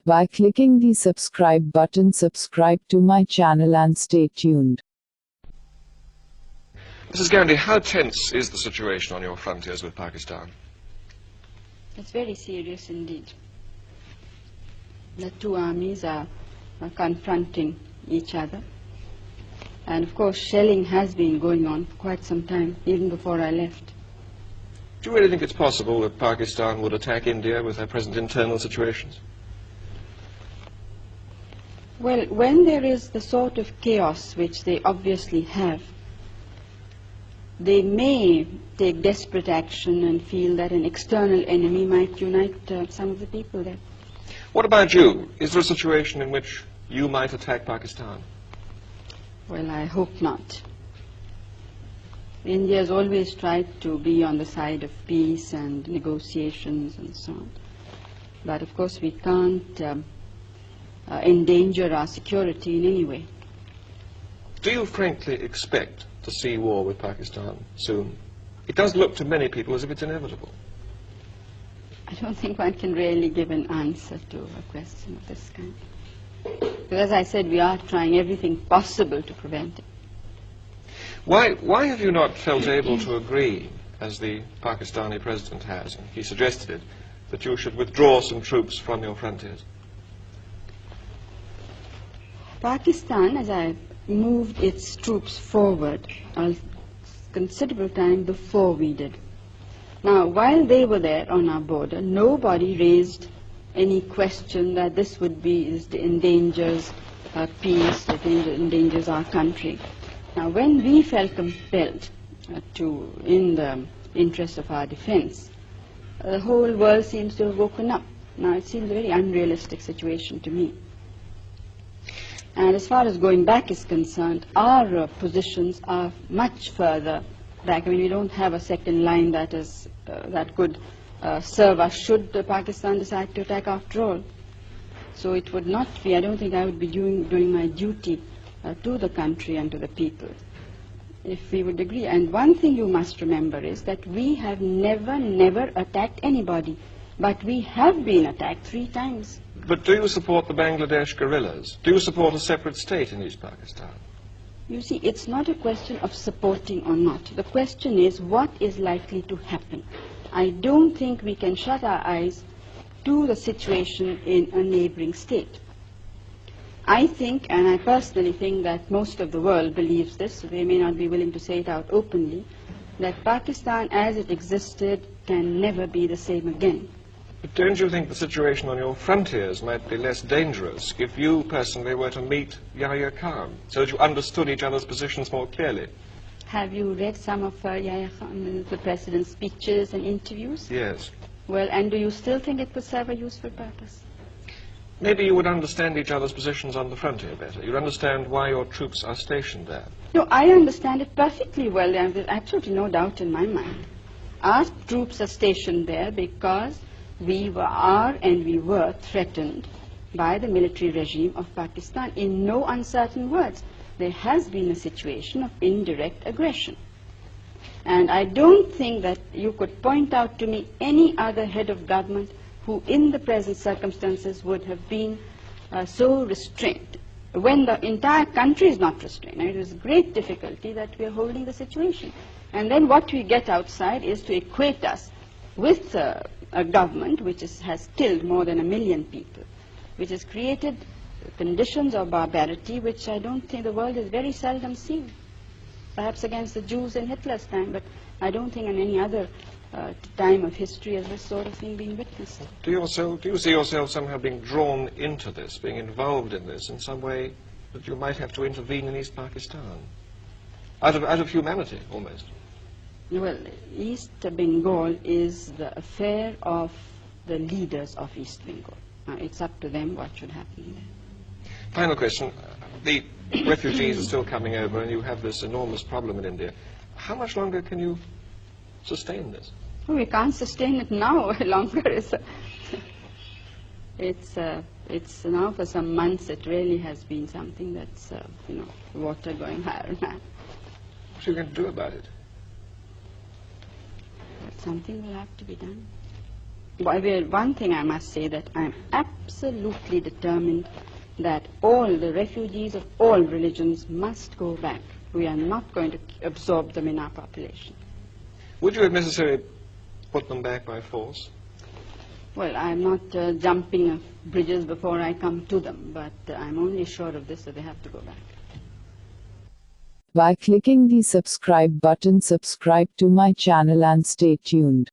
by clicking the subscribe button. Subscribe to my channel and stay tuned. Mrs. Gandhi, how tense is the situation on your frontiers with Pakistan? It's very serious indeed. The two armies are confronting each other. And of course, shelling has been going on for quite some time, even before I left. Do you really think it's possible that Pakistan would attack India with their present internal situations? Well, when there is the sort of chaos which they obviously have, they may take desperate action and feel that an external enemy might unite some of the people there. What about you? Is there a situation in which you might attack Pakistan? Well, I hope not. India has always tried to be on the side of peace and negotiations and so on. But of course we can't endanger our security in any way. Do you frankly expect to see war with Pakistan soon? It does look to many people as if it's inevitable. I don't think one can really give an answer to a question of this kind. Because as I said, we are trying everything possible to prevent it. Why have you not felt able to agree, as the Pakistani president has, and he suggested it, that you should withdraw some troops from your frontiers? Pakistan, as I moved its troops forward a considerable time before we did. Now, while they were there on our border, nobody raised any question that this would be, endangers peace, it endangers our country. Now, when we felt compelled to, in the interest of our defense, the whole world seems to have woken up. Now, it seems a very unrealistic situation to me. And as far as going back is concerned, our positions are much further back. I mean, we don't have a second line that is that could serve us should Pakistan decide to attack after all. So it would not be, I don't think I would be doing my duty to the country and to the people if we would agree. And one thing you must remember is that we have never attacked anybody, but we have been attacked 3 times. But do you support the Bangladesh guerrillas? Do you support a separate state in East Pakistan? You see, it's not a question of supporting or not. The question is what is likely to happen. I don't think we can shut our eyes to the situation in a neighboring state. I think, and I personally think that most of the world believes this, so they may not be willing to say it out openly, that Pakistan as it existed can never be the same again. But don't you think the situation on your frontiers might be less dangerous if you personally were to meet Yahya Khan, so that you understood each other's positions more clearly? Have you read some of Yahya Khan, the President's speeches and interviews? Yes. Well, and do you still think it could serve a useful purpose? Maybe you would understand each other's positions on the frontier better. You'd understand why your troops are stationed there. No, I understand it perfectly well. There's absolutely no doubt in my mind. Our troops are stationed there because we were threatened by the military regime of Pakistan. In no uncertain words, there has been a situation of indirect aggression. And I don't think that you could point out to me any other head of government who in the present circumstances would have been so restrained, when the entire country is not restrained. It is great difficulty that we are holding the situation. And then what we get outside is to equate us with a government which has killed more than 1 million people, which has created conditions of barbarity which I don't think the world has very seldom seen. Perhaps against the Jews in Hitler's time, but I don't think in any other time of history has this sort of thing been witnessed. Do you see yourself somehow being drawn into this, being involved in this in some way that you might have to intervene in East Pakistan? Out of humanity, almost. Well, East Bengal is the affair of the leaders of East Bengal. It's up to them what should happen there. Final question. The refugees are still coming over and you have this enormous problem in India. How much longer can you sustain this? Oh, we can't sustain it now longer. It's now for some months it really has been something that's, water going higher and higher. What are you going to do about it? But something will have to be done. one thing I must say, that I'm absolutely determined that all the refugees of all religions must go back. We are not going to absorb them in our population. Would you, if necessary, put them back by force? Well, I'm not jumping of bridges before I come to them, but I'm only sure of this, that they have to go back. By clicking the subscribe button, subscribe to my channel and stay tuned.